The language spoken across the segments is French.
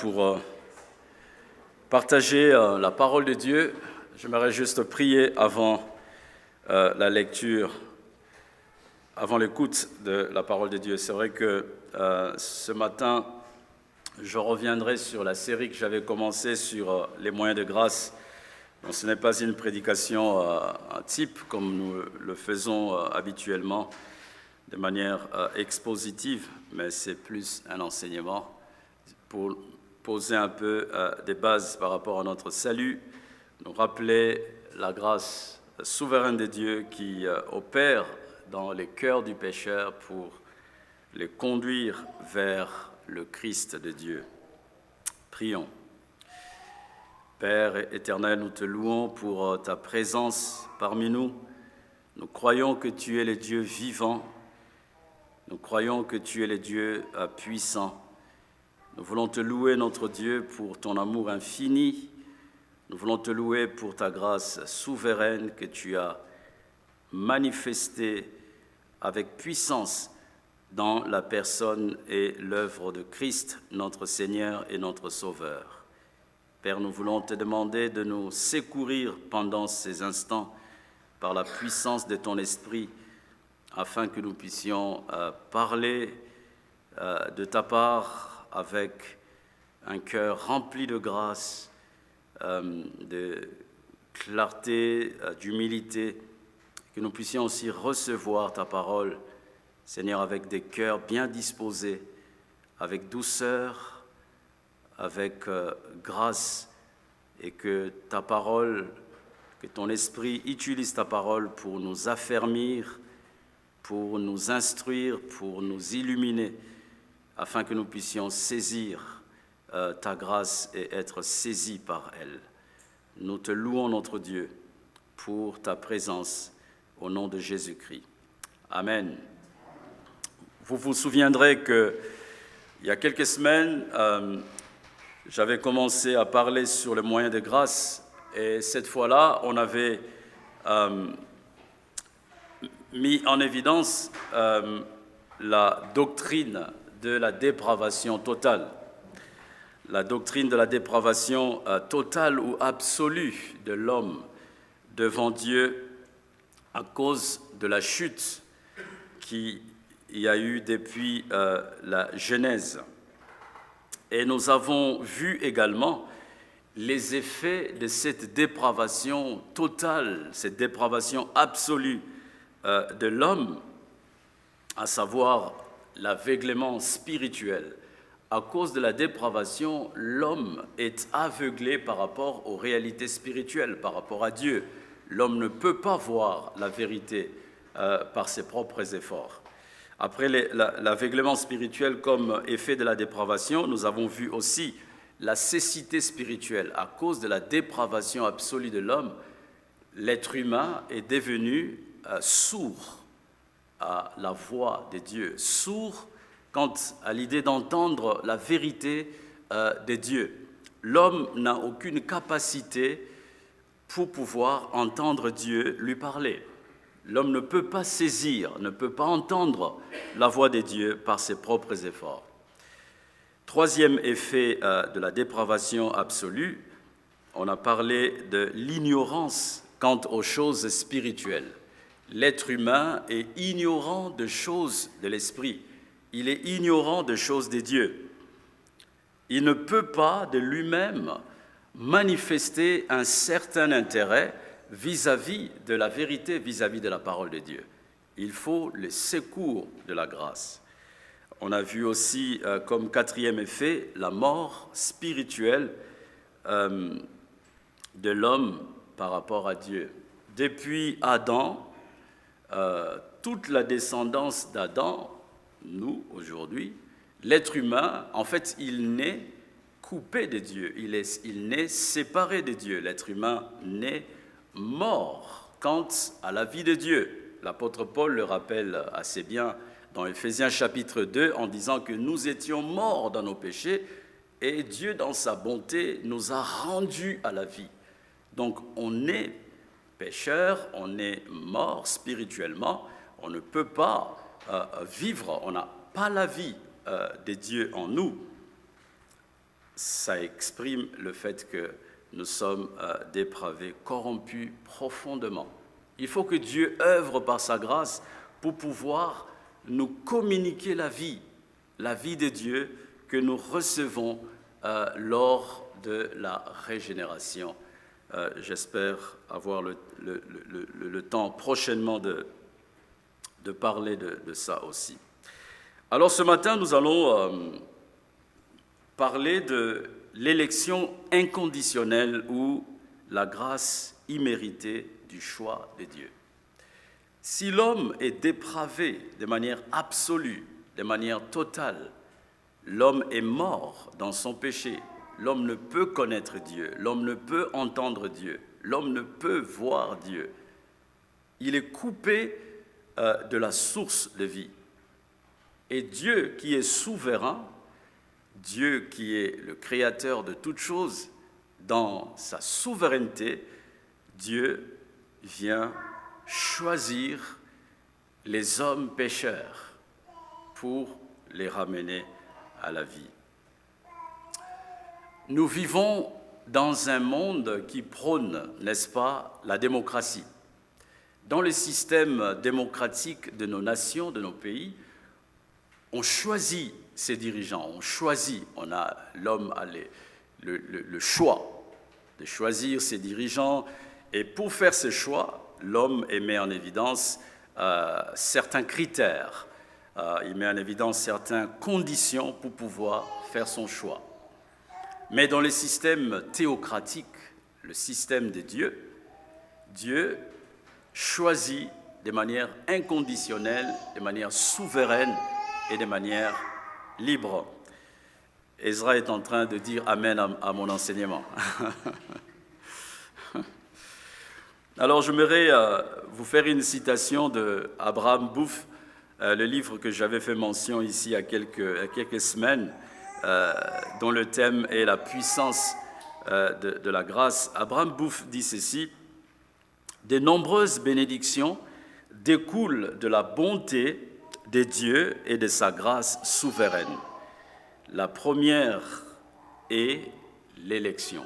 pour partager la parole de Dieu. J'aimerais juste prier avant la lecture, avant l'écoute de la parole de Dieu. C'est vrai que ce matin, je reviendrai sur la série que j'avais commencée sur les moyens de grâce. Donc, ce n'est pas une prédication type comme nous le faisons habituellement de manière expositive, mais c'est plus un enseignement pour poser un peu des bases par rapport à notre salut, nous rappeler la grâce souveraine de Dieu qui opère dans les cœurs du pécheur pour les conduire vers le Christ de Dieu. Prions. Père éternel, nous te louons pour ta présence parmi nous. Nous croyons que tu es le Dieu vivant. Nous croyons que tu es le Dieu puissant. Nous voulons te louer, notre Dieu, pour ton amour infini. Nous voulons te louer pour ta grâce souveraine que tu as manifestée avec puissance dans la personne et l'œuvre de Christ, notre Seigneur et notre Sauveur. Père, nous voulons te demander de nous secourir pendant ces instants par la puissance de ton Esprit, afin que nous puissions parler de ta part avec un cœur rempli de grâce, de clarté, d'humilité, que nous puissions aussi recevoir ta parole, Seigneur, avec des cœurs bien disposés, avec douceur, avec grâce, et que ta parole, que ton esprit utilise ta parole pour nous affermir, pour nous instruire, pour nous illuminer, afin que nous puissions saisir ta grâce et être saisis par elle. Nous te louons, notre Dieu, pour ta présence, au nom de Jésus-Christ. Amen. Vous vous souviendrez qu'il y a quelques semaines, j'avais commencé à parler sur les moyens de grâce, et cette fois-là, on avait mis en évidence la doctrine de la dépravation totale. La doctrine de la dépravation totale ou absolue de l'homme devant Dieu à cause de la chute qu'il y a eu depuis la Genèse. Et nous avons vu également les effets de cette dépravation totale, cette dépravation absolue de l'homme, à savoir l'aveuglement spirituel. À cause de la dépravation, l'homme est aveuglé par rapport aux réalités spirituelles, par rapport à Dieu. L'homme ne peut pas voir la vérité par ses propres efforts. Après l'aveuglement spirituel comme effet de la dépravation, nous avons vu aussi la cécité spirituelle. À cause de la dépravation absolue de l'homme, l'être humain est devenu sourd à la voix de Dieu, sourd quant à l'idée d'entendre la vérité de Dieu. L'homme n'a aucune capacité pour pouvoir entendre Dieu lui parler. L'homme ne peut pas saisir, ne peut pas entendre la voix de Dieu par ses propres efforts. Troisième effet de la dépravation absolue, on a parlé de l'ignorance quant aux choses spirituelles. L'être humain est ignorant de choses de l'esprit. Il est ignorant de choses de Dieu. Il ne peut pas de lui-même manifester un certain intérêt vis-à-vis de la vérité, vis-à-vis de la parole de Dieu. Il faut le secours de la grâce. On a vu aussi comme quatrième effet la mort spirituelle de l'homme par rapport à Dieu. Depuis Adam, toute la descendance d'Adam, nous aujourd'hui, l'être humain, en fait, il naît coupé de Dieu, il naît séparé de Dieu. L'être humain naît mort quant à la vie de Dieu. L'apôtre Paul le rappelle assez bien dans Éphésiens chapitre 2 en disant que nous étions morts dans nos péchés et Dieu, dans sa bonté, nous a rendus à la vie. Donc on est pécheur, on est mort spirituellement, on ne peut pas vivre, on n'a pas la vie de Dieu en nous. ça exprime le fait que nous sommes dépravés, corrompus profondément. Il faut que Dieu œuvre par sa grâce pour pouvoir nous communiquer la vie de Dieu que nous recevons lors de la régénération. J'espère avoir le temps prochainement de parler de ça aussi. Alors ce matin, nous allons parler de l'élection inconditionnelle ou la grâce imméritée du choix de Dieu. Si l'homme est dépravé de manière absolue, de manière totale, l'homme est mort dans son péché. L'homme ne peut connaître Dieu, l'homme ne peut entendre Dieu, l'homme ne peut voir Dieu. Il est coupé de la source de vie. Et Dieu qui est souverain, Dieu qui est le créateur de toutes choses, dans sa souveraineté, Dieu vient choisir les hommes pécheurs pour les ramener à la vie. Nous vivons dans un monde qui prône, n'est-ce pas, la démocratie. Dans le système démocratique de nos nations, de nos pays, on choisit ses dirigeants, l'homme a le choix de choisir ses dirigeants, et pour faire ce choix, l'homme met en évidence certains critères, il met en évidence certaines conditions pour pouvoir faire son choix. Mais dans le système théocratique, le système de Dieu, Dieu choisit de manière inconditionnelle, de manière souveraine et de manière libre. Ezra est en train de dire Amen à mon enseignement. Alors, j'aimerais vous faire une citation d'Abraham Bouffe, le livre que j'avais fait mention ici il y a quelques semaines, dont le thème est la puissance de la grâce. Abraham Bouffe dit ceci: « De nombreuses bénédictions découlent de la bonté de Dieu et de sa grâce souveraine. La première est l'élection.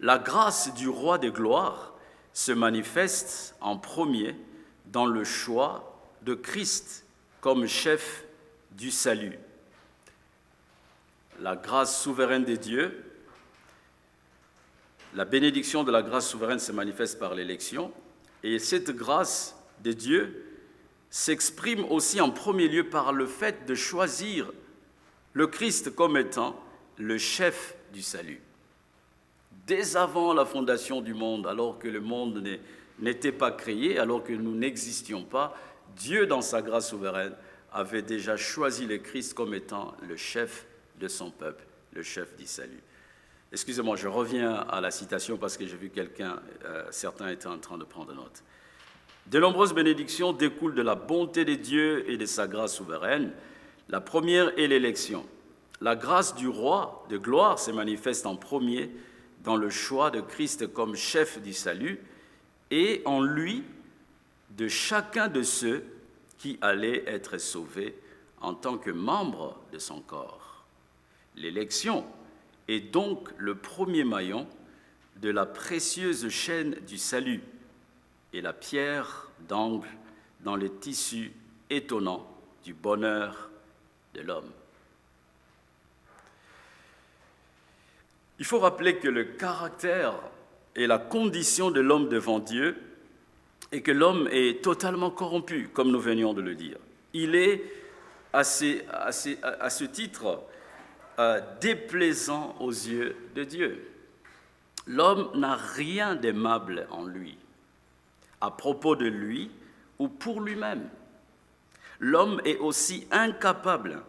La grâce du roi de gloire se manifeste en premier dans le choix de Christ comme chef du salut. La grâce souveraine de Dieu, la bénédiction de la grâce souveraine se manifeste par l'élection, et cette grâce de Dieu s'exprime aussi en premier lieu par le fait de choisir le Christ comme étant le chef du salut. Dès avant la fondation du monde, alors que le monde n'était pas créé, alors que nous n'existions pas, Dieu, dans sa grâce souveraine, avait déjà choisi le Christ comme étant le chef de son peuple, le chef du salut. Excusez-moi, je reviens à la citation parce que j'ai vu certains étaient en train de prendre note. De nombreuses bénédictions découlent de la bonté de Dieu et de sa grâce souveraine. La première est l'élection. La grâce du roi de gloire se manifeste en premier dans le choix de Christ comme chef du salut et en lui de chacun de ceux qui allaient être sauvés en tant que membres de son corps. L'élection est donc le premier maillon de la précieuse chaîne du salut et la pierre d'angle dans le tissu étonnant du bonheur de l'homme. Il faut rappeler que le caractère et la condition de l'homme devant Dieu est que l'homme est totalement corrompu, comme nous venions de le dire. Il est, à ce titre, déplaisant aux yeux de Dieu. L'homme n'a rien d'aimable en lui, à propos de lui ou pour lui-même. L'homme est aussi incapable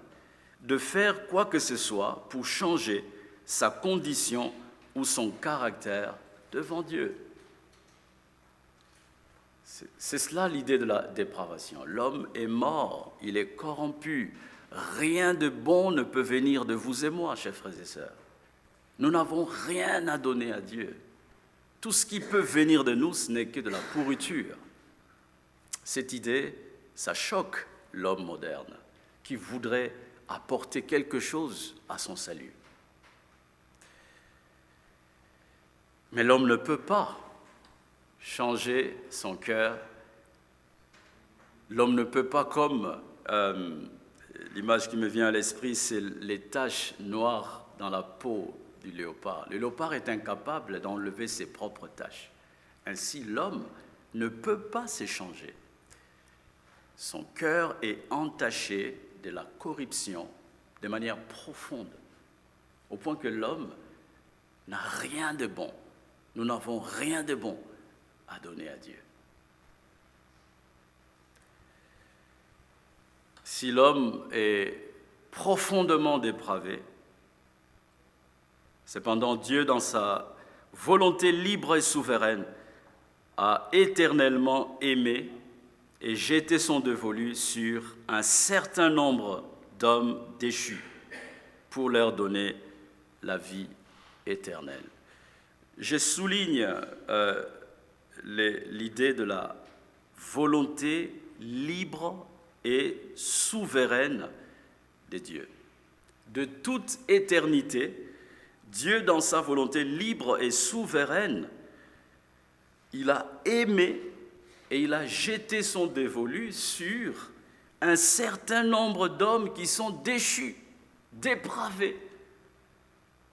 de faire quoi que ce soit pour changer sa condition ou son caractère devant Dieu. C'est cela l'idée de la dépravation. L'homme est mort, il est corrompu. Rien de bon ne peut venir de vous et moi, chers frères et sœurs. Nous n'avons rien à donner à Dieu. Tout ce qui peut venir de nous, ce n'est que de la pourriture. Cette idée, ça choque l'homme moderne qui voudrait apporter quelque chose à son salut. Mais l'homme ne peut pas changer son cœur. L'homme ne peut pas, comme l'image qui me vient à l'esprit, c'est les taches noires dans la peau du léopard. Le léopard est incapable d'enlever ses propres taches. Ainsi, l'homme ne peut pas s'échanger. Son cœur est entaché de la corruption de manière profonde, au point que l'homme n'a rien de bon. Nous n'avons rien de bon à donner à Dieu. Si l'homme est profondément dépravé, cependant Dieu, dans sa volonté libre et souveraine, a éternellement aimé et jeté son dévolu sur un certain nombre d'hommes déchus pour leur donner la vie éternelle. Je souligne l'idée de la volonté libre et souveraine de Dieu. De toute éternité, Dieu, dans sa volonté libre et souveraine, il a aimé et il a jeté son dévolu sur un certain nombre d'hommes qui sont déchus, dépravés,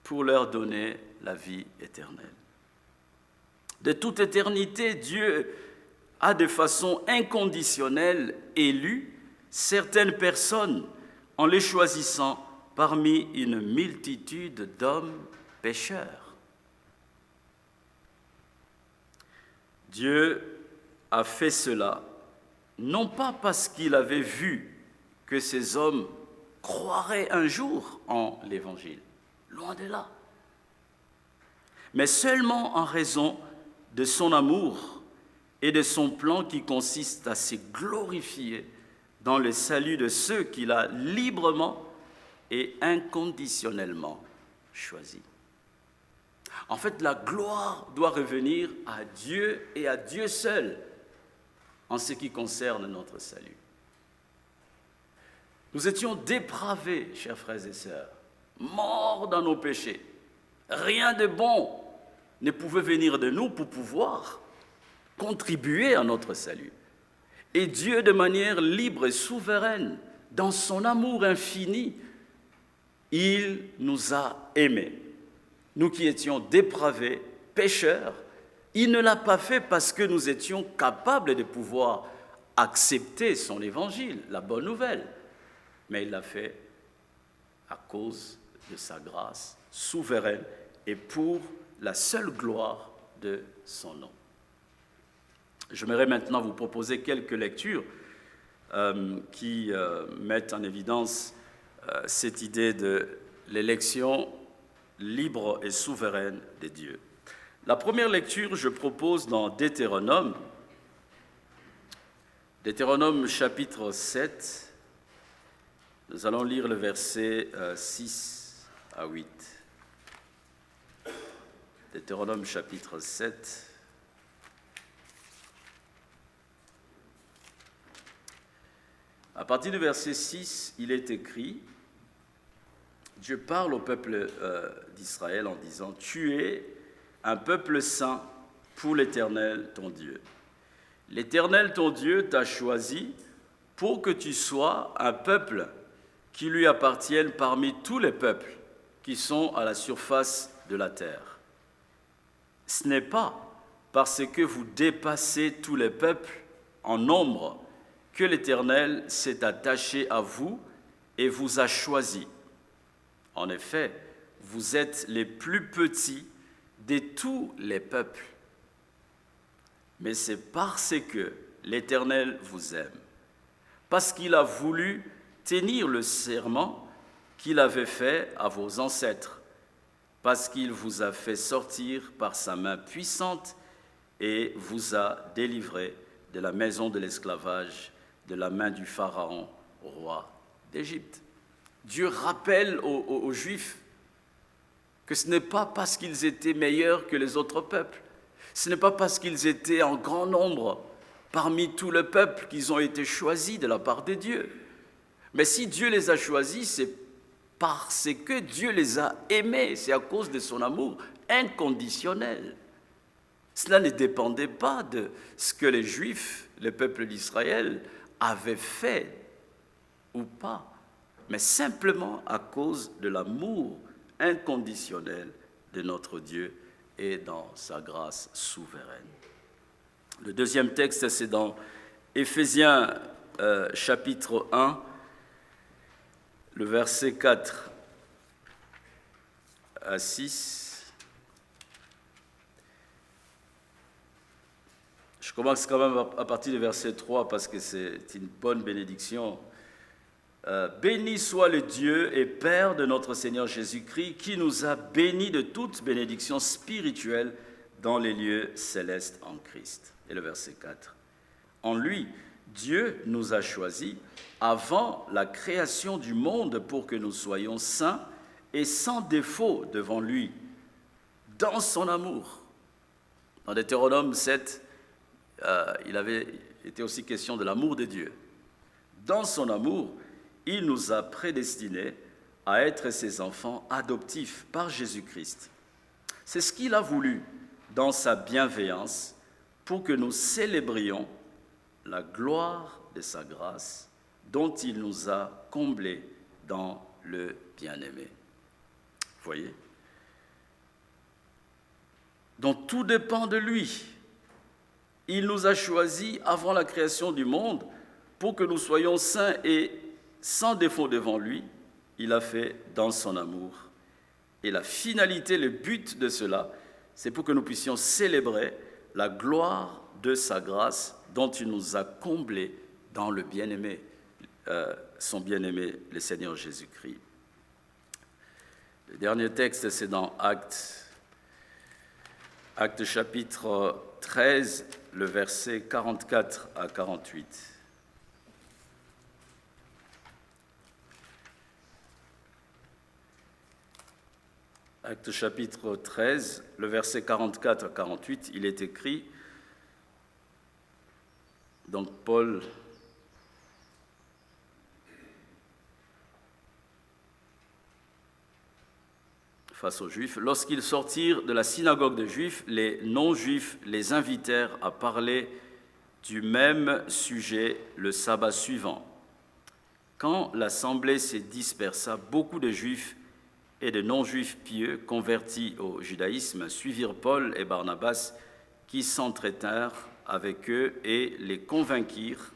pour leur donner la vie éternelle. De toute éternité, Dieu a de façon inconditionnelle élu certaines personnes en les choisissant parmi une multitude d'hommes pécheurs. Dieu a fait cela non pas parce qu'il avait vu que ces hommes croiraient un jour en l'Évangile, loin de là, mais seulement en raison de son amour et de son plan qui consiste à se glorifier dans le salut de ceux qu'il a librement et inconditionnellement choisis. En fait, la gloire doit revenir à Dieu et à Dieu seul en ce qui concerne notre salut. Nous étions dépravés, chers frères et sœurs, morts dans nos péchés. Rien de bon ne pouvait venir de nous pour pouvoir contribuer à notre salut. Et Dieu, de manière libre et souveraine, dans son amour infini, il nous a aimés. Nous qui étions dépravés, pécheurs, il ne l'a pas fait parce que nous étions capables de pouvoir accepter son évangile, la bonne nouvelle, mais il l'a fait à cause de sa grâce souveraine et pour la seule gloire de son nom. J'aimerais maintenant vous proposer quelques lectures qui mettent en évidence cette idée de l'élection libre et souveraine de Dieu. La première lecture, je propose dans Deutéronome chapitre 7. Nous allons lire le verset 6 à 8. Deutéronome chapitre 7. À partir du verset 6, il est écrit, Dieu parle au peuple d'Israël en disant « Tu es un peuple saint pour l'Éternel ton Dieu. L'Éternel ton Dieu t'a choisi pour que tu sois un peuple qui lui appartienne parmi tous les peuples qui sont à la surface de la terre. Ce n'est pas parce que vous dépassez tous les peuples en nombre que l'Éternel s'est attaché à vous et vous a choisi. En effet, vous êtes les plus petits de tous les peuples. Mais c'est parce que l'Éternel vous aime, parce qu'il a voulu tenir le serment qu'il avait fait à vos ancêtres, parce qu'il vous a fait sortir par sa main puissante et vous a délivré de la maison de l'esclavage, de la main du Pharaon, roi d'Égypte. Dieu rappelle aux Juifs que ce n'est pas parce qu'ils étaient meilleurs que les autres peuples, ce n'est pas parce qu'ils étaient en grand nombre parmi tout le peuple qu'ils ont été choisis de la part de Dieu. Mais si Dieu les a choisis, c'est parce que Dieu les a aimés, c'est à cause de son amour inconditionnel Cela ne dépendait pas de ce que les Juifs, le peuple d'Israël, avaient fait ou pas, mais simplement à cause de l'amour inconditionnel de notre Dieu et dans sa grâce souveraine. Le deuxième texte, c'est dans Éphésiens chapitre 1, le verset 4 à 6. Je commence quand même à partir du verset 3 parce que c'est une bonne bénédiction. Béni soit le Dieu et Père de notre Seigneur Jésus-Christ, qui nous a bénis de toute bénédiction spirituelle dans les lieux célestes en Christ. Et le verset 4. En lui, Dieu nous a choisis avant la création du monde pour que nous soyons saints et sans défaut devant lui, dans son amour. Dans Deutéronome 7, il avait été aussi question de l'amour de Dieu. Dans son amour, il nous a prédestinés à être ses enfants adoptifs par Jésus-Christ. C'est ce qu'il a voulu dans sa bienveillance pour que nous célébrions la gloire de sa grâce dont il nous a comblés dans le bien-aimé. Vous voyez? Donc tout dépend de lui. Il nous a choisis avant la création du monde pour que nous soyons saints et sans défaut devant lui. Il a fait dans son amour. Et la finalité, le but de cela, c'est pour que nous puissions célébrer la gloire de sa grâce dont il nous a comblés dans le bien-aimé, son bien-aimé, le Seigneur Jésus-Christ. Le dernier texte, c'est dans Actes chapitre 13, le verset 44 à 48. Actes chapitre 13, le verset 44 à 48, il est écrit, donc Paul face aux Juifs, lorsqu'ils sortirent de la synagogue des Juifs, les non-Juifs les invitèrent à parler du même sujet le sabbat suivant. Quand l'assemblée s'est dispersa, beaucoup de Juifs et de non-Juifs pieux convertis au judaïsme suivirent Paul et Barnabas qui s'entretèrent avec eux et les convainquirent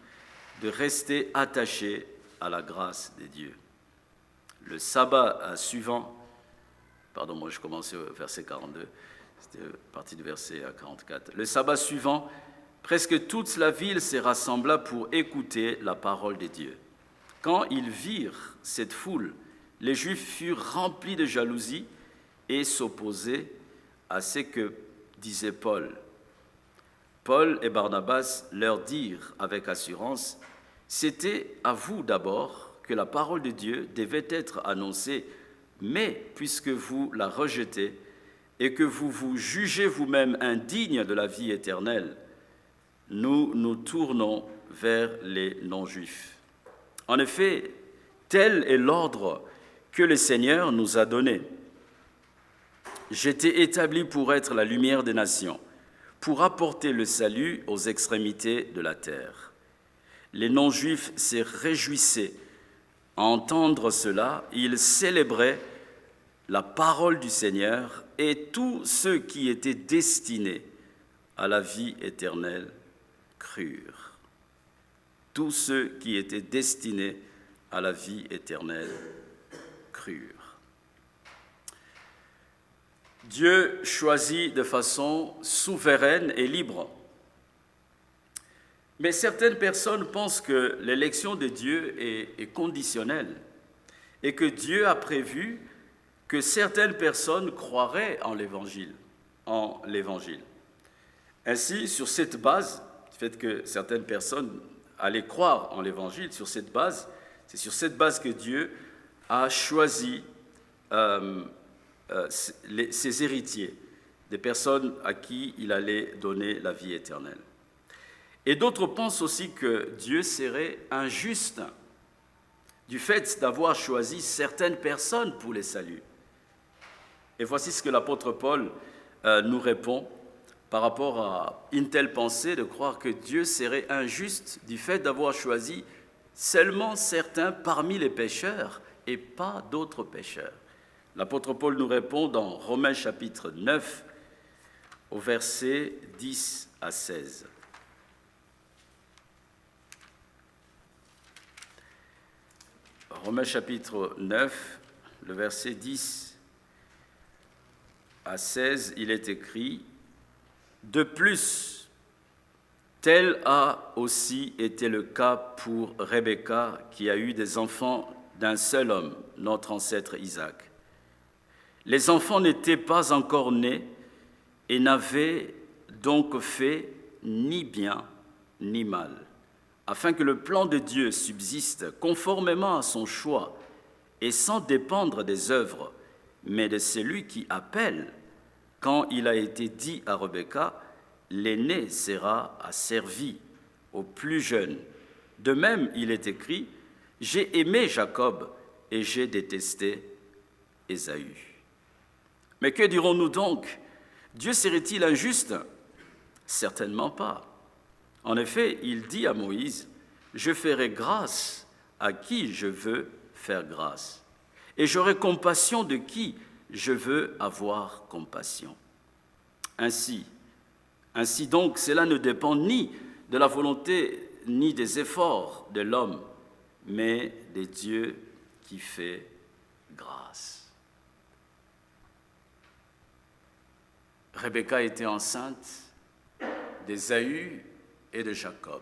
de rester attachés à la grâce de Dieu. Le sabbat suivant, je commençais au verset 42, c'était partie du verset 44. Le sabbat suivant, presque toute la ville se rassembla pour écouter la parole de Dieu. Quand ils virent cette foule, les Juifs furent remplis de jalousie et s'opposaient à ce que disait Paul. Paul et Barnabas leur dirent avec assurance, « C'était à vous d'abord que la parole de Dieu devait être annoncée, mais puisque vous la rejetez et que vous vous jugez vous-même indigne de la vie éternelle, nous nous tournons vers les non-juifs. En effet, tel est l'ordre que le Seigneur nous a donné. J'étais établi pour être la lumière des nations, pour apporter le salut aux extrémités de la terre. Les non-juifs se réjouissaient à entendre cela, ils célébraient la parole du Seigneur et tous ceux qui étaient destinés à la vie éternelle crurent. Tous ceux qui étaient destinés à la vie éternelle crurent. Dieu choisit de façon souveraine et libre. Mais certaines personnes pensent que l'élection de Dieu est conditionnelle et que Dieu a prévu que certaines personnes croiraient en l'Évangile. Ainsi, sur cette base, du fait que certaines personnes allaient croire en l'Évangile, c'est sur cette base que Dieu a choisi ses héritiers, des personnes à qui il allait donner la vie éternelle. Et d'autres pensent aussi que Dieu serait injuste du fait d'avoir choisi certaines personnes pour les saluts. Et voici ce que l'apôtre Paul nous répond par rapport à une telle pensée de croire que Dieu serait injuste du fait d'avoir choisi seulement certains parmi les pécheurs et pas d'autres pécheurs. L'apôtre Paul nous répond dans Romains chapitre 9, au verset 10 à 16. Romains chapitre 9, le verset 10 à 16, il est écrit « De plus, tel a aussi été le cas pour Rebecca, qui a eu des enfants d'un seul homme, notre ancêtre Isaac. Les enfants n'étaient pas encore nés et n'avaient donc fait ni bien ni mal, afin que le plan de Dieu subsiste conformément à son choix et sans dépendre des œuvres, mais de celui qui appelle. Quand il a été dit à Rebecca, l'aîné sera asservi au plus jeune. De même, il est écrit, j'ai aimé Jacob et j'ai détesté Ésaü. Mais que dirons-nous donc? Dieu serait-il injuste? Certainement pas. En effet, il dit à Moïse, « Je ferai grâce à qui je veux faire grâce, et j'aurai compassion de qui je veux avoir compassion. » Ainsi donc, cela ne dépend ni de la volonté ni des efforts de l'homme, mais de Dieu qui fait grâce. Rebecca était enceinte d'Ésaü et de Jacob.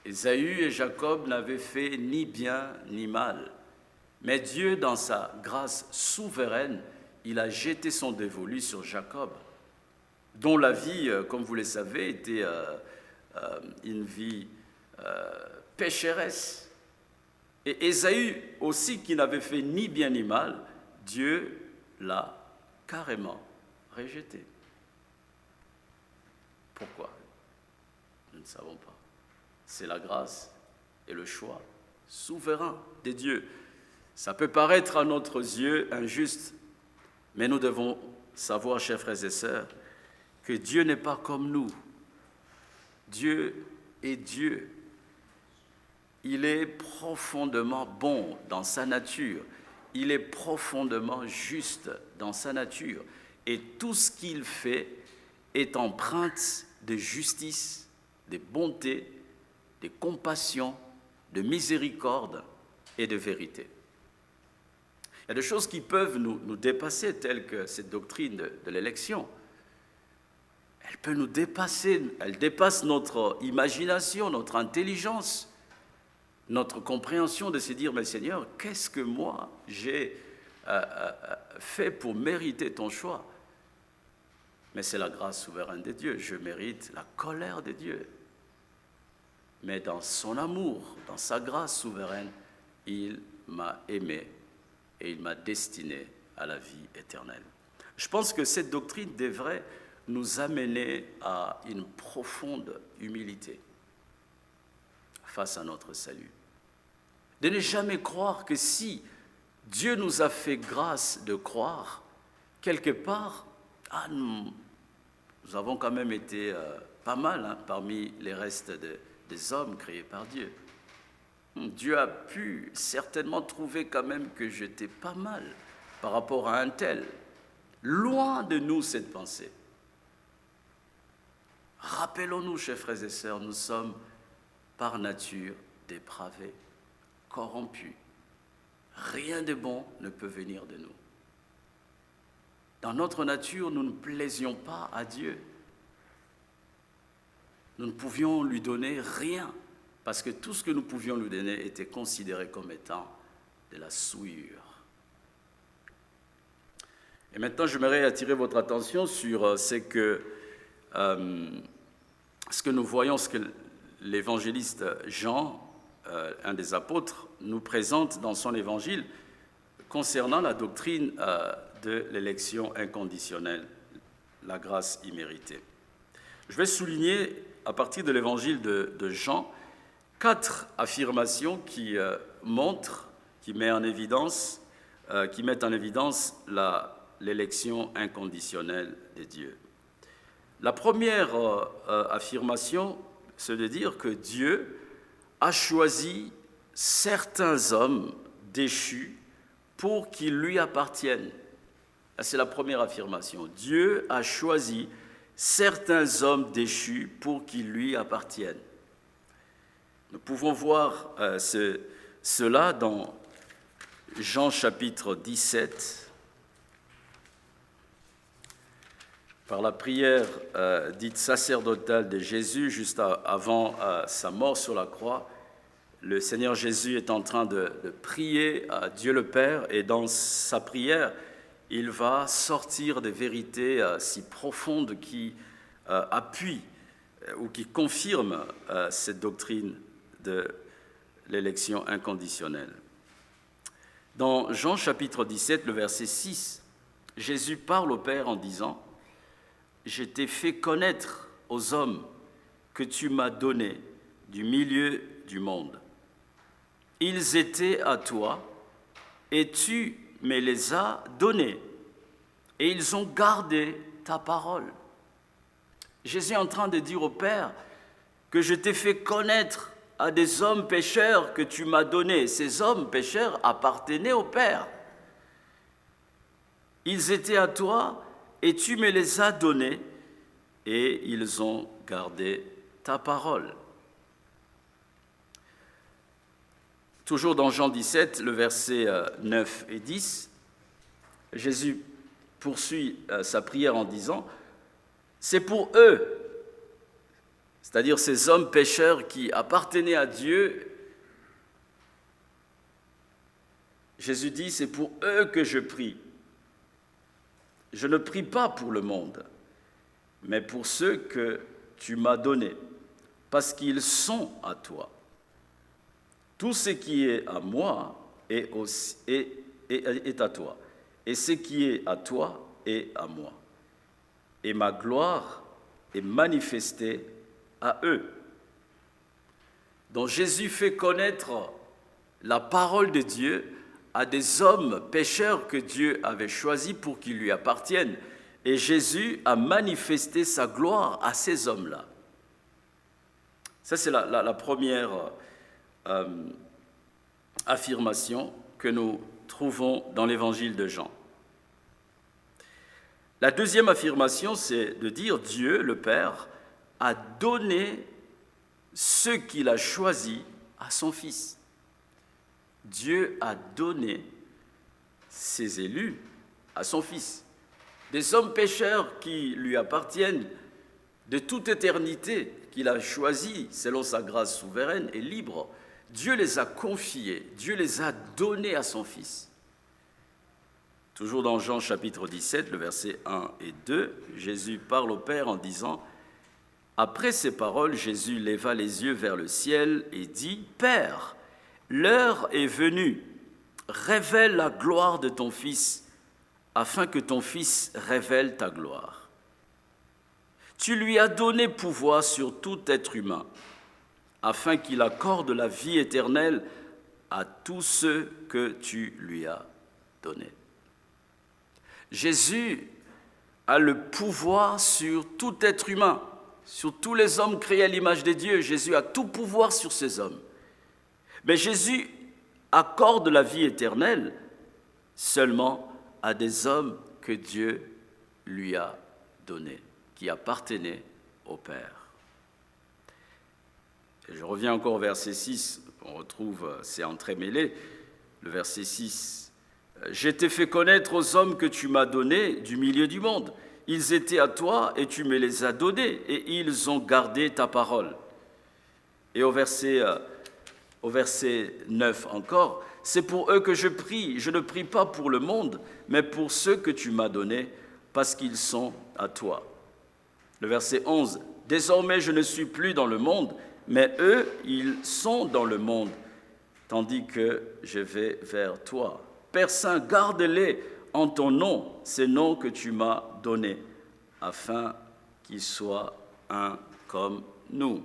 Ésaü et Jacob n'avaient fait ni bien ni mal, mais Dieu, dans sa grâce souveraine, il a jeté son dévolu sur Jacob, dont la vie, comme vous le savez, était une vie pécheresse. Et Ésaü aussi, qui n'avait fait ni bien ni mal, Dieu l'a carrément rejeté. Pourquoi? Nous ne savons pas. C'est la grâce et le choix souverain de Dieu. Ça peut paraître à notre yeux injuste, mais nous devons savoir, chers frères et sœurs, que Dieu n'est pas comme nous. Dieu est Dieu. Il est profondément bon dans sa nature. Il est profondément juste dans sa nature. Et tout ce qu'il fait est empreinte de justice, de bonté, de compassion, de miséricorde et de vérité. Il y a des choses qui peuvent nous dépasser, telles que cette doctrine de l'élection. Elle peut nous dépasser, elle dépasse notre imagination, notre intelligence, notre compréhension de se dire, mais Seigneur, qu'est-ce que moi j'ai fait pour mériter ton choix? Mais c'est la grâce souveraine de Dieu. Je mérite la colère de Dieu. Mais dans son amour, dans sa grâce souveraine, il m'a aimé et il m'a destiné à la vie éternelle. Je pense que cette doctrine devrait nous amener à une profonde humilité face à notre salut. De ne jamais croire que si Dieu nous a fait grâce de croire, quelque part, nous avons quand même été pas mal parmi les restes des hommes créés par Dieu. Dieu a pu certainement trouver quand même que j'étais pas mal par rapport à un tel. Loin de nous cette pensée. Rappelons-nous, chers frères et sœurs, nous sommes par nature dépravés, corrompus. Rien de bon ne peut venir de nous. Dans notre nature, nous ne plaisions pas à Dieu. Nous ne pouvions lui donner rien, parce que tout ce que nous pouvions lui donner était considéré comme étant de la souillure. Et maintenant, j'aimerais attirer votre attention sur ce que nous voyons, ce que l'évangéliste Jean, un des apôtres, nous présente dans son évangile concernant la doctrine de l'élection inconditionnelle, la grâce imméritée. Je vais souligner, à partir de l'évangile de Jean, 4 affirmations qui mettent en évidence l'élection inconditionnelle de Dieu. La première affirmation, c'est de dire que Dieu a choisi certains hommes déchus pour qu'ils lui appartiennent. C'est la première affirmation. Dieu a choisi certains hommes déchus pour qu'ils lui appartiennent. Nous pouvons voir cela dans Jean chapitre 17. Par la prière dite sacerdotale de Jésus, juste avant sa mort sur la croix, le Seigneur Jésus est en train de prier à Dieu le Père, et dans sa prière, il va sortir des vérités si profondes qui appuient ou qui confirment cette doctrine de l'élection inconditionnelle. Dans Jean chapitre 17, le verset 6, Jésus parle au Père en disant « Je t'ai fait connaître aux hommes que tu m'as donnés du milieu du monde. Ils étaient à toi et tu me les as donnés et ils ont gardé ta parole. » Jésus est en train de dire au Père que je t'ai fait connaître à des hommes pécheurs que tu m'as donnés. Ces hommes pécheurs appartenaient au Père. Ils étaient à toi et tu me les as donnés et ils ont gardé ta parole. Toujours dans Jean 17, le verset 9 et 10, Jésus poursuit sa prière en disant « C'est pour eux, c'est-à-dire ces hommes pécheurs qui appartenaient à Dieu, Jésus dit « C'est pour eux que je prie. Je ne prie pas pour le monde, mais pour ceux que tu m'as donnés, parce qu'ils sont à toi. Tout ce qui est à moi est à toi, et ce qui est à toi est à moi. Et ma gloire est manifestée à eux. » Donc Jésus fait connaître la parole de Dieu à des hommes pécheurs que Dieu avait choisis pour qu'ils lui appartiennent. Et Jésus a manifesté sa gloire à ces hommes-là. Ça, c'est la première affirmation que nous trouvons dans l'évangile de Jean. La deuxième affirmation, c'est de dire Dieu, le Père, a donné ce qu'il a choisi à son Fils. Dieu a donné ses élus à son Fils. Des hommes pécheurs qui lui appartiennent de toute éternité, qu'il a choisis selon sa grâce souveraine et libre. Dieu les a confiés, Dieu les a donnés à son Fils. Toujours dans Jean chapitre 17, le verset 1 et 2, Jésus parle au Père en disant « Après ces paroles, Jésus leva les yeux vers le ciel et dit « Père, l'heure est venue, révèle la gloire de ton Fils, afin que ton Fils révèle ta gloire. Tu lui as donné pouvoir sur tout être humain, afin qu'il accorde la vie éternelle à tous ceux que tu lui as donnés. » Jésus a le pouvoir sur tout être humain, sur tous les hommes créés à l'image de Dieu. Jésus a tout pouvoir sur ces hommes. Mais Jésus accorde la vie éternelle seulement à des hommes que Dieu lui a donnés, qui appartenaient au Père. Et je reviens encore au verset 6, on retrouve, c'est entremêlé, le verset 6. « Je t'ai fait connaître aux hommes que tu m'as donnés du milieu du monde. Ils étaient à toi et tu me les as donnés et ils ont gardé ta parole. » Et au verset 9 encore, « C'est pour eux que je prie. Je ne prie pas pour le monde, mais pour ceux que tu m'as donnés, parce qu'ils sont à toi. » Le verset 11, « Désormais je ne suis plus dans le monde, mais eux, ils sont dans le monde, tandis que je vais vers toi. Père Saint, garde-les en ton nom, ces noms que tu m'as donnés, afin qu'ils soient un comme nous. »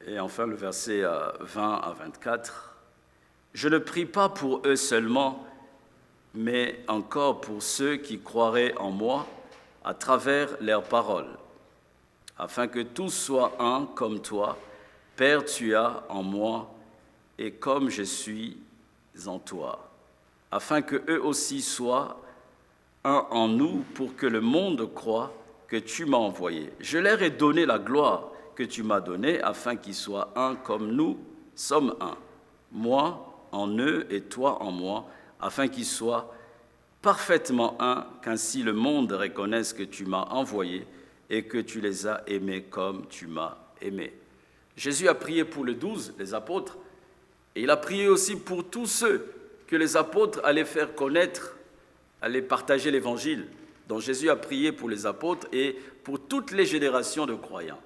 Et enfin, le verset 20 à 24, « Je ne prie pas pour eux seulement, mais encore pour ceux qui croiraient en moi à travers leurs paroles, afin que tous soient un comme toi, Père, tu as en moi, et comme je suis en toi, afin que eux aussi soient un en nous, pour que le monde croie que tu m'as envoyé. Je leur ai donné la gloire que tu m'as donnée, afin qu'ils soient un comme nous sommes un. Moi en eux et toi en moi, afin qu'ils soient parfaitement un, qu'ainsi le monde reconnaisse que tu m'as envoyé et que tu les as aimés comme tu m'as aimé. Jésus a prié pour les 12, les apôtres, et il a prié aussi pour tous ceux que les apôtres allaient faire connaître, allaient partager l'évangile. Donc Jésus a prié pour les apôtres et pour toutes les générations de croyants.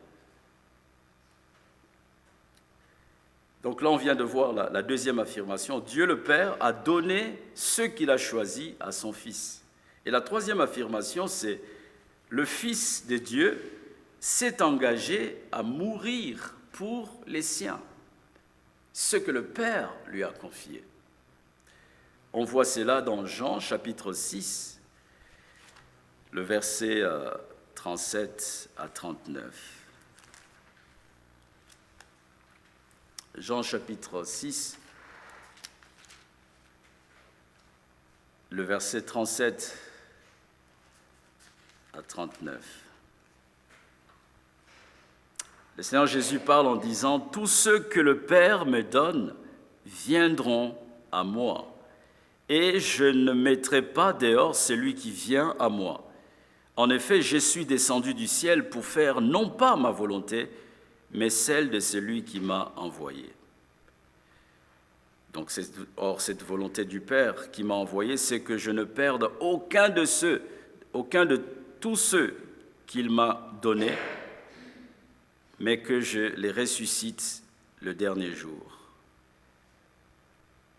Donc là, on vient de voir la deuxième affirmation. Dieu le Père a donné ce qu'il a choisi à son Fils. Et la troisième affirmation, c'est le Fils de Dieu s'est engagé à mourir pour les siens, ce que le Père lui a confié. On voit cela dans Jean chapitre 6, le verset 37 à 39. Jean chapitre 6, le verset 37 à 39. Le Seigneur Jésus parle en disant « Tous ceux que le Père me donne viendront à moi, et je ne mettrai pas dehors celui qui vient à moi. En effet, je suis descendu du ciel pour faire non pas ma volonté, mais celle de celui qui m'a envoyé. » Donc, cette volonté du Père qui m'a envoyé, c'est que je ne perde aucun de tous ceux qu'il m'a donnés, mais que je les ressuscite le dernier jour.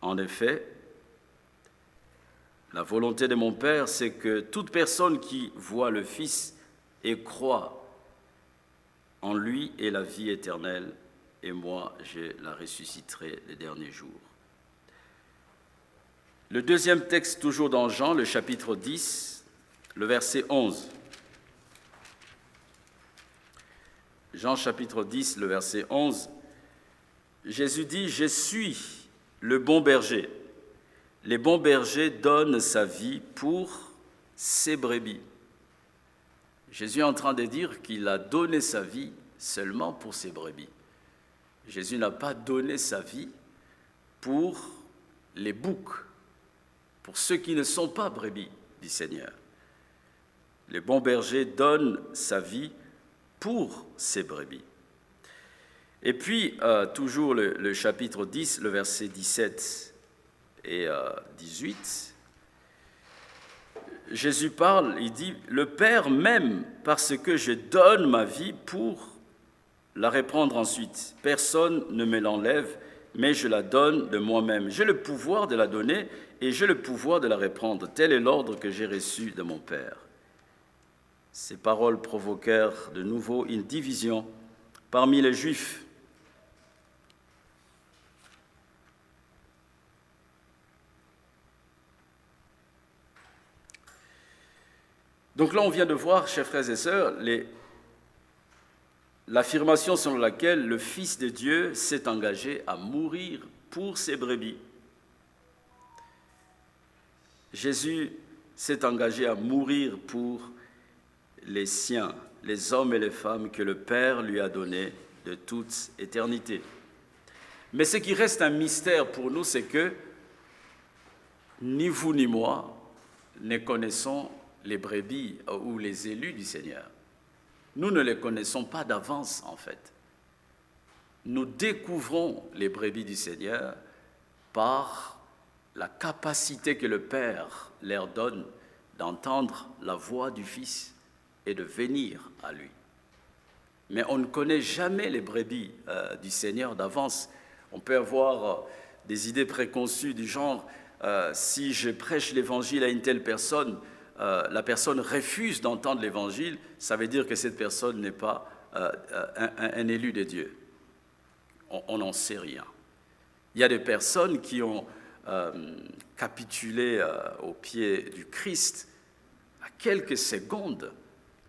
En effet, la volonté de mon Père, c'est que toute personne qui voit le Fils et croit en lui ait la vie éternelle, et moi, je la ressusciterai le dernier jour. Le deuxième texte, toujours dans Jean, le chapitre 10, le verset 11. Jean chapitre 10, le verset 11. Jésus dit « Je suis le bon berger. Le bon berger donne sa vie pour ses brebis. » Jésus est en train de dire qu'il a donné sa vie seulement pour ses brebis. Jésus n'a pas donné sa vie pour les boucs, pour ceux qui ne sont pas brebis du Seigneur. Le bon berger donne sa vie pour ses brebis. Et puis, toujours le chapitre 10, le verset 17 et 18, Jésus parle, il dit « Le Père m'aime parce que je donne ma vie pour la reprendre ensuite. Personne ne me l'enlève, mais je la donne de moi-même. J'ai le pouvoir de la donner et j'ai le pouvoir de la reprendre. Tel est l'ordre que j'ai reçu de mon Père. » Ces paroles provoquèrent de nouveau une division parmi les Juifs. Donc là, on vient de voir, chers frères et sœurs, l'affirmation selon laquelle le Fils de Dieu s'est engagé à mourir pour ses brebis. Jésus s'est engagé à mourir pour les siens, les hommes et les femmes que le Père lui a donnés de toute éternité. Mais ce qui reste un mystère pour nous, c'est que ni vous ni moi ne connaissons les brebis ou les élus du Seigneur. Nous ne les connaissons pas d'avance, en fait. Nous découvrons les brebis du Seigneur par la capacité que le Père leur donne d'entendre la voix du Fils et de venir à lui. Mais on ne connaît jamais les brebis du Seigneur d'avance. On peut avoir des idées préconçues du genre si je prêche l'évangile à une telle personne, la personne refuse d'entendre l'évangile, ça veut dire que cette personne n'est pas un élu de Dieu. On n'en sait rien. Il y a des personnes qui ont capituler aux pieds du Christ à quelques secondes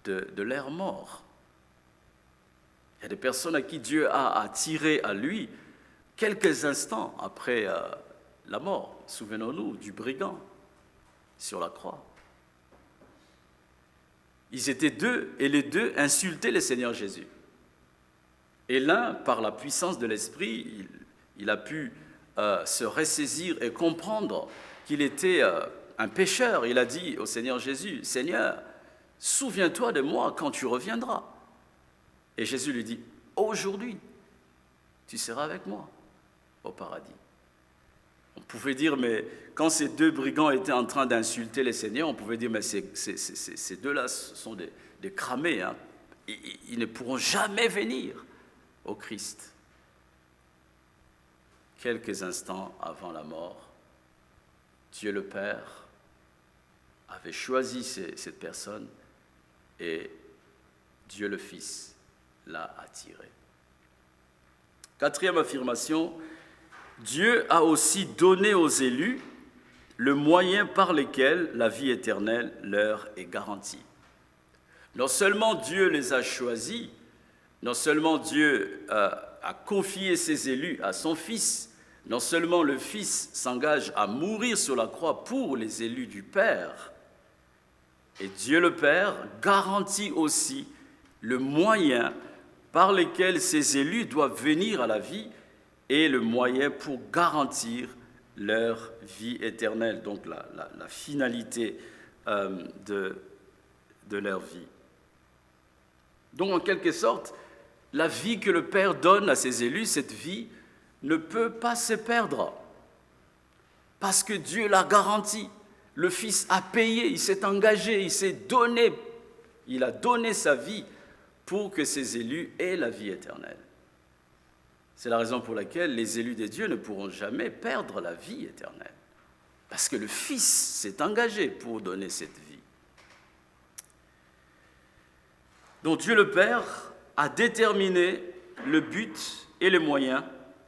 de leur mort. Il y a des personnes à qui Dieu a attiré à lui quelques instants après la mort. Souvenons-nous du brigand sur la croix. Ils étaient deux et les deux insultaient le Seigneur Jésus. Et l'un, par la puissance de l'Esprit, il a pu se ressaisir et comprendre qu'il était un pécheur. Il a dit au Seigneur Jésus, « Seigneur, souviens-toi de moi quand tu reviendras. » Et Jésus lui dit, « Aujourd'hui, tu seras avec moi au paradis. » On pouvait dire, mais quand ces deux brigands étaient en train d'insulter les seigneurs, on pouvait dire, mais ces deux-là sont des cramés, hein. Ils ne pourront jamais venir au Christ. Quelques instants avant la mort, Dieu le Père avait choisi cette personne et Dieu le Fils l'a attiré. Quatrième affirmation, Dieu a aussi donné aux élus le moyen par lequel la vie éternelle leur est garantie. Non seulement Dieu les a choisis, non seulement Dieu a confié ses élus à son Fils, non seulement le Fils s'engage à mourir sur la croix pour les élus du Père, et Dieu le Père garantit aussi le moyen par lequel ces élus doivent venir à la vie et le moyen pour garantir leur vie éternelle, donc la finalité de leur vie. Donc en quelque sorte, la vie que le Père donne à ses élus, cette vie ne peut pas se perdre parce que Dieu l'a garantie. Le Fils a payé, il s'est engagé, il s'est donné, il a donné sa vie pour que ses élus aient la vie éternelle. C'est la raison pour laquelle les élus de Dieu ne pourront jamais perdre la vie éternelle, parce que le Fils s'est engagé pour donner cette vie. Donc Dieu le Père a déterminé le but et les moyens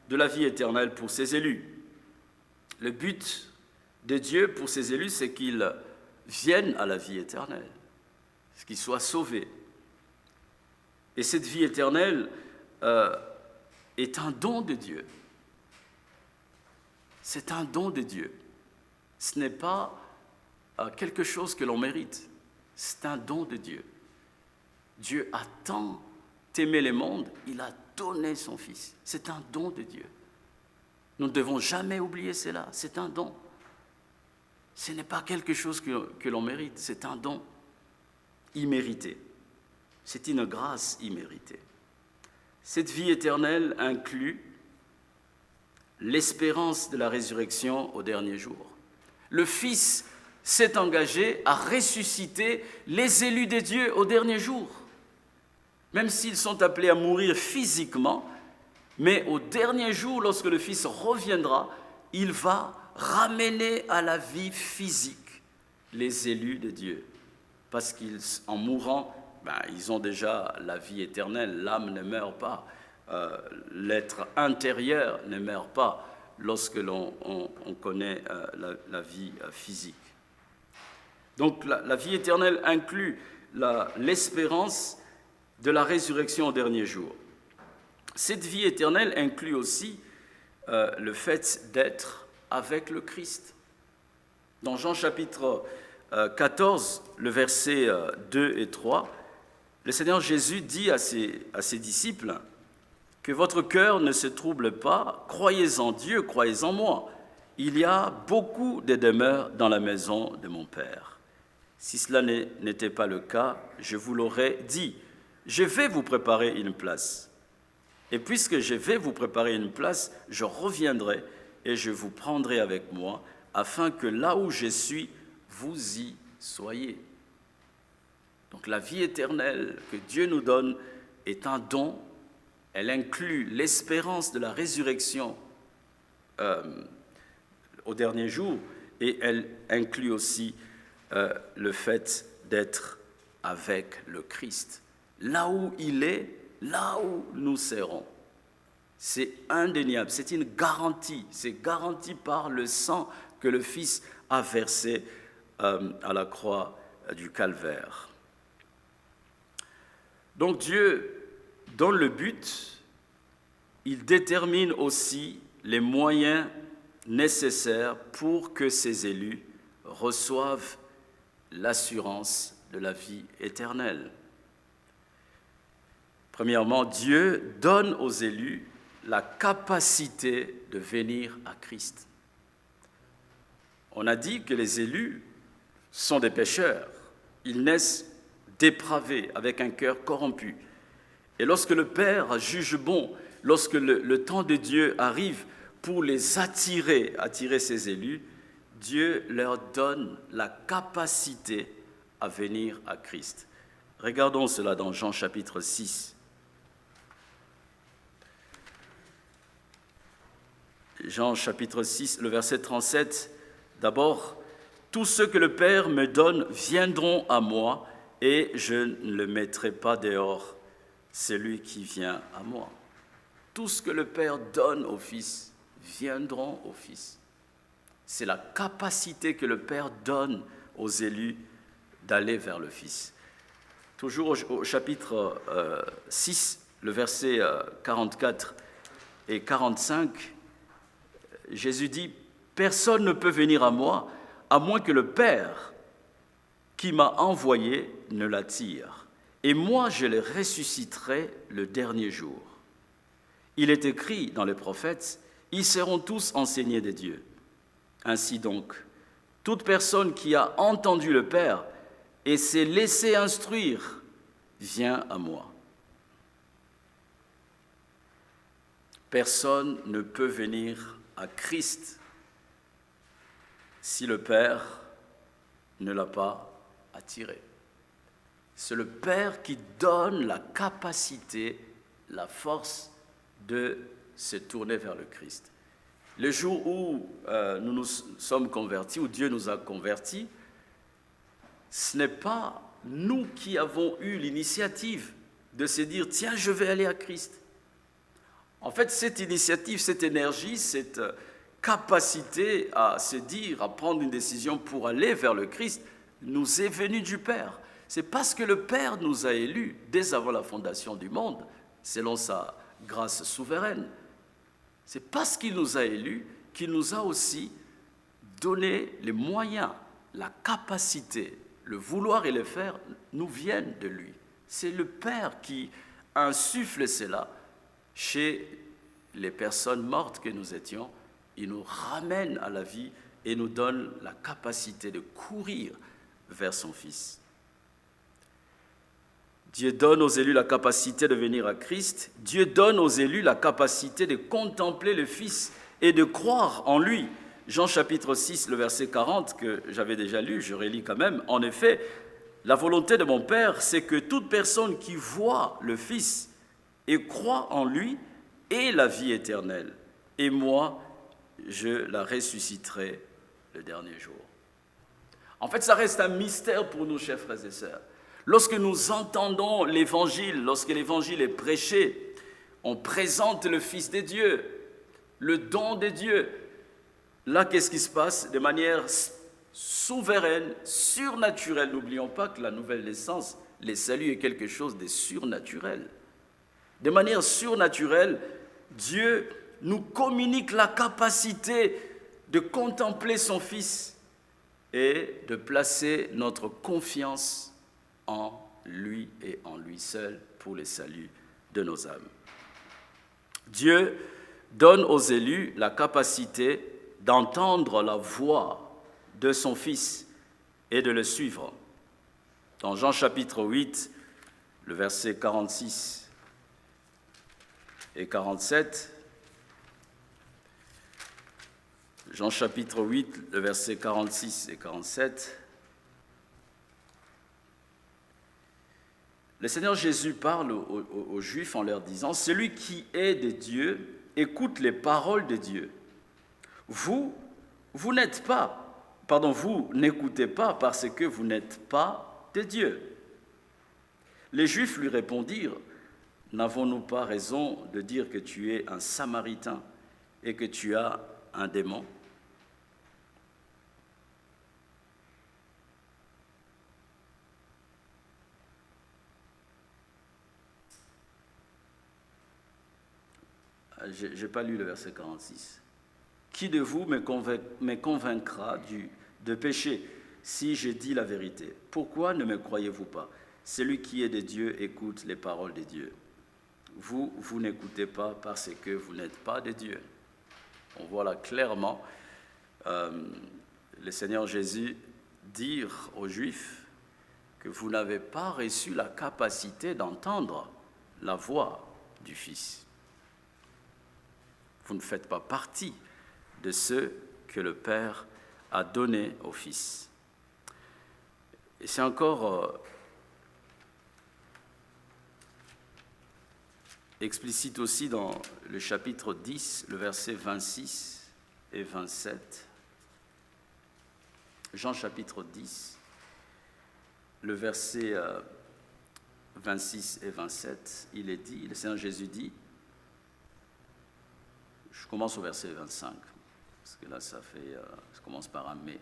de la vie éternelle pour ses élus. Le but de Dieu pour ses élus, c'est qu'ils viennent à la vie éternelle, qu'ils soient sauvés. Et cette vie éternelle est un don de Dieu. C'est un don de Dieu. Ce n'est pas quelque chose que l'on mérite. C'est un don de Dieu. Dieu a tant aimé le monde, il a donné son Fils. C'est un don de Dieu. Nous ne devons jamais oublier cela. C'est un don. Ce n'est pas quelque chose que l'on mérite. C'est un don immérité. C'est une grâce imméritée. Cette vie éternelle inclut l'espérance de la résurrection au dernier jour. Le Fils s'est engagé à ressusciter les élus de Dieu au dernier jour. Même s'ils sont appelés à mourir physiquement, mais au dernier jour, lorsque le Fils reviendra, il va ramener à la vie physique les élus de Dieu. Parce qu'en mourant, ils ont déjà la vie éternelle, l'âme ne meurt pas, l'être intérieur ne meurt pas lorsque l'on connaît la vie physique. Donc la vie éternelle inclut l'espérance de la résurrection au dernier jour. Cette vie éternelle inclut aussi le fait d'être avec le Christ. Dans Jean chapitre 14, le verset 2 et 3, le Seigneur Jésus dit à ses disciples que votre cœur ne se trouble pas, croyez en Dieu, croyez en moi. Il y a beaucoup de demeures dans la maison de mon Père. Si cela n'était pas le cas, je vous l'aurais dit. Je vais vous préparer une place. Et puisque je vais vous préparer une place, je reviendrai et je vous prendrai avec moi, afin que là où je suis, vous y soyez. Donc la vie éternelle que Dieu nous donne est un don. Elle inclut l'espérance de la résurrection au dernier jour, et elle inclut aussi le fait d'être avec le Christ. Là où il est, là où nous serons. C'est indéniable, c'est une garantie. C'est garanti par le sang que le Fils a versé à la croix du Calvaire. Donc Dieu, dans le but, il détermine aussi les moyens nécessaires pour que ses élus reçoivent l'assurance de la vie éternelle. Premièrement, Dieu donne aux élus la capacité de venir à Christ. On a dit que les élus sont des pécheurs. Ils naissent dépravés, avec un cœur corrompu. Et lorsque le Père juge bon, lorsque le temps de Dieu arrive pour les attirer ses élus, Dieu leur donne la capacité à venir à Christ. Regardons cela dans Jean chapitre 6. Jean chapitre 6, le verset 37. D'abord, « Tous ceux que le Père me donne viendront à moi, et je ne le mettrai pas dehors, celui qui vient à moi. » Tout ce que le Père donne au Fils viendront au Fils. C'est la capacité que le Père donne aux élus d'aller vers le Fils. Toujours au chapitre 6, le verset 44 et 45, Jésus dit « Personne ne peut venir à moi, à moins que le Père qui m'a envoyé ne l'attire. Et moi, je les ressusciterai le dernier jour. Il est écrit dans les prophètes, ils seront tous enseignés de Dieu. Ainsi donc, toute personne qui a entendu le Père et s'est laissé instruire vient à moi. Personne ne peut venir à Christ si le Père ne l'a pas attiré. C'est le Père qui donne la capacité, la force de se tourner vers le Christ. Le jour où nous nous sommes convertis, où Dieu nous a convertis, ce n'est pas nous qui avons eu l'initiative de se dire « Tiens, je vais aller à Christ ». En fait, cette initiative, cette énergie, cette capacité à se dire, à prendre une décision pour aller vers le Christ, nous est venue du Père. C'est parce que le Père nous a élus dès avant la fondation du monde, selon sa grâce souveraine. C'est parce qu'il nous a élus qu'il nous a aussi donné les moyens, la capacité, le vouloir et le faire nous viennent de lui. C'est le Père qui insuffle cela chez les personnes mortes que nous étions. Il nous ramène à la vie et nous donne la capacité de courir vers son Fils. Dieu donne aux élus la capacité de venir à Christ. Dieu donne aux élus la capacité de contempler le Fils et de croire en lui. Jean chapitre 6, le verset 40 que j'avais déjà lu, je relis quand même. En effet, la volonté de mon Père, c'est que toute personne qui voit le Fils et croit en lui ait la vie éternelle. Et moi, je la ressusciterai le dernier jour. En fait, ça reste un mystère pour nous, chers frères et sœurs. Lorsque nous entendons l'Évangile, lorsque l'Évangile est prêché, on présente le Fils de Dieu, le don de Dieu. Là, qu'est-ce qui se passe? De manière souveraine, surnaturelle. N'oublions pas que la nouvelle naissance, le salut est quelque chose de surnaturel. De manière surnaturelle, Dieu nous communique la capacité de contempler son Fils et de placer notre confiance en lui et en lui seul pour le salut de nos âmes. Dieu donne aux élus la capacité d'entendre la voix de son Fils et de le suivre. Dans Jean chapitre 8, le verset 46 et 47, Jean chapitre 8, le verset 46 et 47, le Seigneur Jésus parle aux Juifs en leur disant « Celui qui est de Dieu écoute les paroles de Dieu. Vous n'écoutez pas parce que vous n'êtes pas de Dieu. » Les Juifs lui répondirent « n'avons-nous pas raison de dire que tu es un Samaritain et que tu as un démon ? Je n'ai pas lu le verset 46. Qui de vous me convaincra de péché si je dis la vérité? Pourquoi ne me croyez-vous pas? Celui qui est de Dieu écoute les paroles de Dieu. Vous n'écoutez pas parce que vous n'êtes pas de Dieu. On voit là clairement le Seigneur Jésus dire aux Juifs que vous n'avez pas reçu la capacité d'entendre la voix du Fils. Vous ne faites pas partie de ceux que le Père a donnés au Fils. Et c'est encore explicite aussi dans le chapitre 10, le verset 26 et 27. Jean chapitre 10, le verset 26 et 27, il est dit, le Seigneur Jésus dit, je commence au verset 25, parce que là ça commence par un « mais ».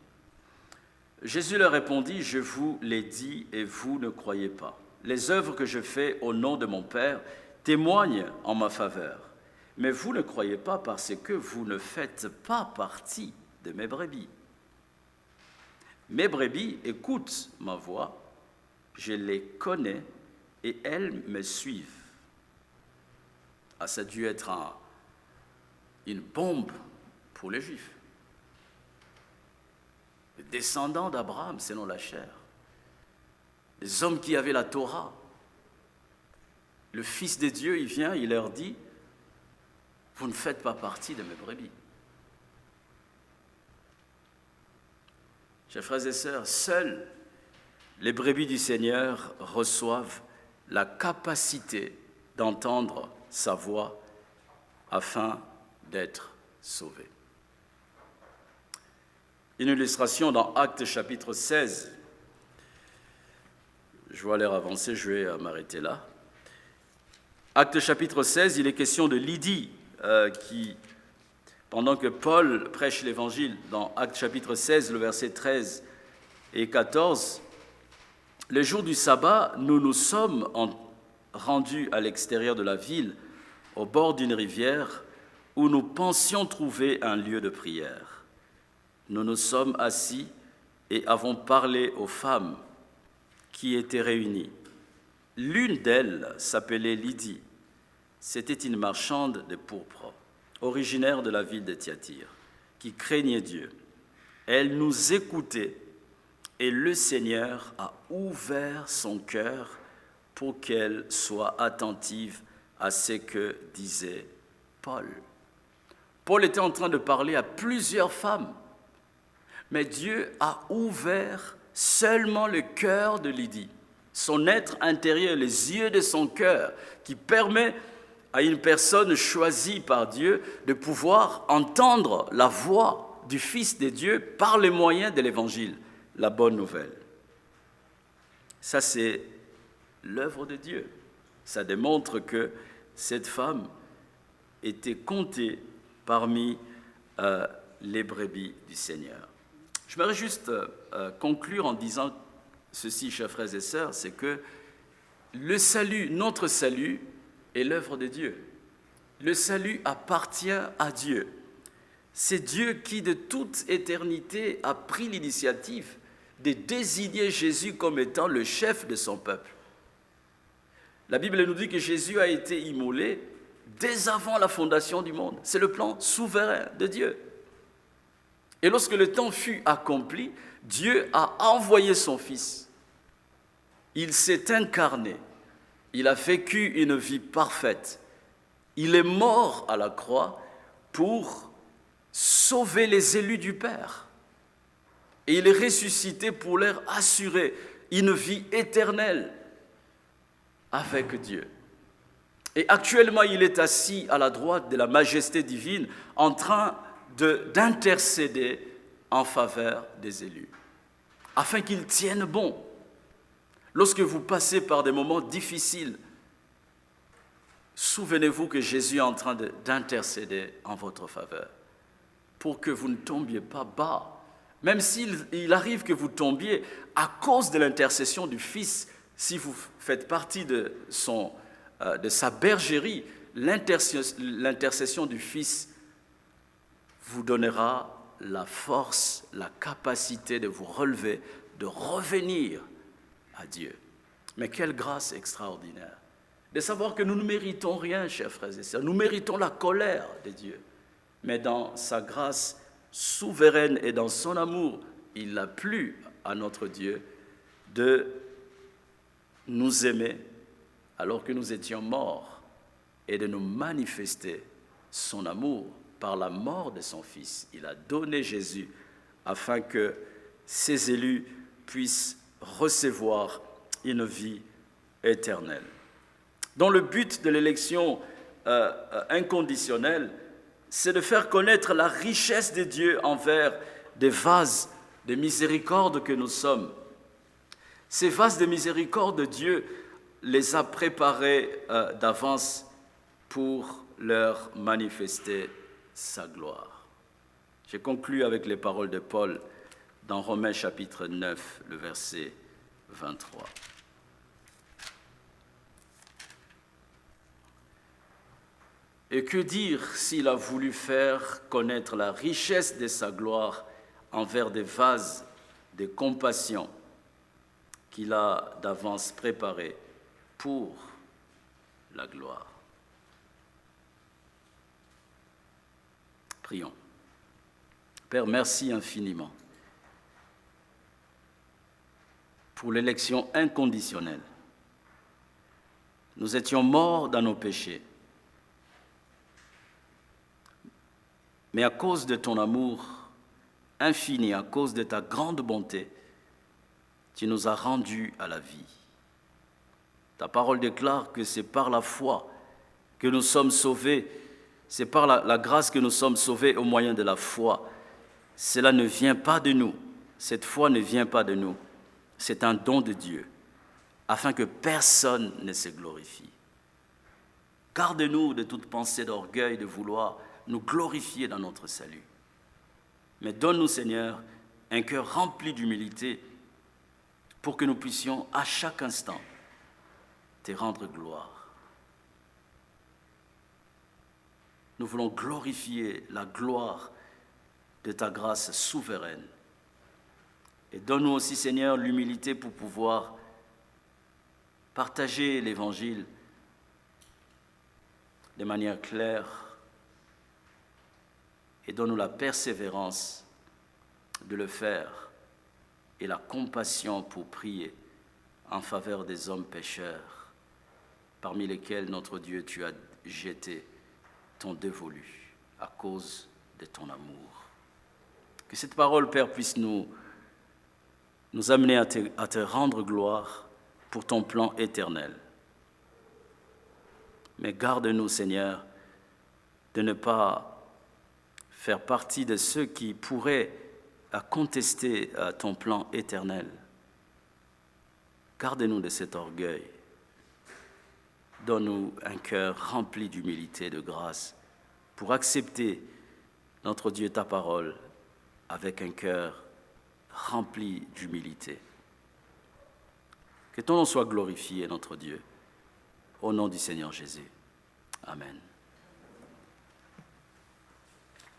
Jésus leur répondit, « Je vous l'ai dit et vous ne croyez pas. Les œuvres que je fais au nom de mon Père témoignent en ma faveur. Mais vous ne croyez pas parce que vous ne faites pas partie de mes brebis. Mes brebis écoutent ma voix, je les connais et elles me suivent. » Ah, ça a dû être une bombe pour les Juifs. Les descendants d'Abraham selon la chair, les hommes qui avaient la Torah. Le Fils de Dieu, il vient, il leur dit, vous ne faites pas partie de mes brebis. Chers frères et sœurs, seuls les brebis du Seigneur reçoivent la capacité d'entendre sa voix afin d'être sauvés. Une illustration dans Actes chapitre 16. Je vois l'heure avancer, je vais m'arrêter là. Actes chapitre 16, il est question de Lydie qui, pendant que Paul prêche l'évangile, dans Actes chapitre 16, le verset 13 et 14, le jour du sabbat, nous nous sommes rendus à l'extérieur de la ville, au bord d'une rivière, où nous pensions trouver un lieu de prière. Nous nous sommes assis et avons parlé aux femmes qui étaient réunies. L'une d'elles s'appelait Lydie. C'était une marchande de pourpre, originaire de la ville de Thyatire, qui craignait Dieu. Elle nous écoutait et le Seigneur a ouvert son cœur pour qu'elle soit attentive à ce que disait Paul. Paul était en train de parler à plusieurs femmes, mais Dieu a ouvert seulement le cœur de Lydie, son être intérieur, les yeux de son cœur, qui permet à une personne choisie par Dieu de pouvoir entendre la voix du Fils de Dieu par les moyens de l'Évangile, la bonne nouvelle. Ça, c'est l'œuvre de Dieu. Ça démontre que cette femme était comptée parmi les brebis du Seigneur. Je voudrais juste conclure en disant ceci, chers frères et sœurs, c'est que le salut, notre salut, est l'œuvre de Dieu. Le salut appartient à Dieu. C'est Dieu qui, de toute éternité, a pris l'initiative de désigner Jésus comme étant le chef de son peuple. La Bible nous dit que Jésus a été immolé dès avant la fondation du monde. C'est le plan souverain de Dieu. Et lorsque le temps fut accompli, Dieu a envoyé son Fils. Il s'est incarné. Il a vécu une vie parfaite. Il est mort à la croix pour sauver les élus du Père. Et il est ressuscité pour leur assurer une vie éternelle avec Dieu. Et actuellement, il est assis à la droite de la majesté divine en train d'intercéder en faveur des élus, afin qu'ils tiennent bon. Lorsque vous passez par des moments difficiles, souvenez-vous que Jésus est en train d'intercéder en votre faveur pour que vous ne tombiez pas bas. Même s'il arrive que vous tombiez à cause de l'intercession du Fils, si vous faites partie de sa bergerie, l'intercession du Fils vous donnera la force, la capacité de vous relever, de revenir à Dieu. Mais quelle grâce extraordinaire de savoir que nous ne méritons rien, chers frères et sœurs. Nous méritons la colère de Dieu. Mais dans sa grâce souveraine et dans son amour, il a plu à notre Dieu de nous aimer alors que nous étions morts et de nous manifester son amour par la mort de son Fils. Il a donné Jésus afin que ses élus puissent recevoir une vie éternelle. Dont le but de l'élection inconditionnelle, c'est de faire connaître la richesse de Dieu envers des vases de miséricorde que nous sommes. Ces vases de miséricorde, Dieu les a préparés d'avance pour leur manifester sa gloire. Je conclus avec les paroles de Paul dans Romains chapitre 9, le verset 23. Et que dire s'il a voulu faire connaître la richesse de sa gloire envers des vases de compassion qu'il a d'avance préparés pour la gloire. Prions. Père, merci infiniment pour l'élection inconditionnelle. Nous étions morts dans nos péchés. Mais à cause de ton amour infini, à cause de ta grande bonté, tu nous as rendus à la vie. Ta parole déclare que c'est par la foi que nous sommes sauvés, c'est par la grâce que nous sommes sauvés au moyen de la foi. Cela ne vient pas de nous, cette foi ne vient pas de nous, c'est un don de Dieu, afin que personne ne se glorifie. Garde-nous de toute pensée d'orgueil, de vouloir nous glorifier dans notre salut. Mais donne-nous, Seigneur, un cœur rempli d'humilité pour que nous puissions à chaque instant te rendre gloire. Nous voulons glorifier la gloire de ta grâce souveraine. Et donne-nous aussi, Seigneur, l'humilité pour pouvoir partager l'Évangile de manière claire. Et donne-nous la persévérance de le faire et la compassion pour prier en faveur des hommes pécheurs, parmi lesquels, notre Dieu, tu as jeté ton dévolu à cause de ton amour. Que cette parole, Père, puisse nous amener à te rendre gloire pour ton plan éternel. Mais garde-nous, Seigneur, de ne pas faire partie de ceux qui pourraient contester ton plan éternel. Garde-nous de cet orgueil. Donne-nous un cœur rempli d'humilité et de grâce pour accepter, notre Dieu, ta parole avec un cœur rempli d'humilité. Que ton nom soit glorifié, notre Dieu, au nom du Seigneur Jésus. Amen.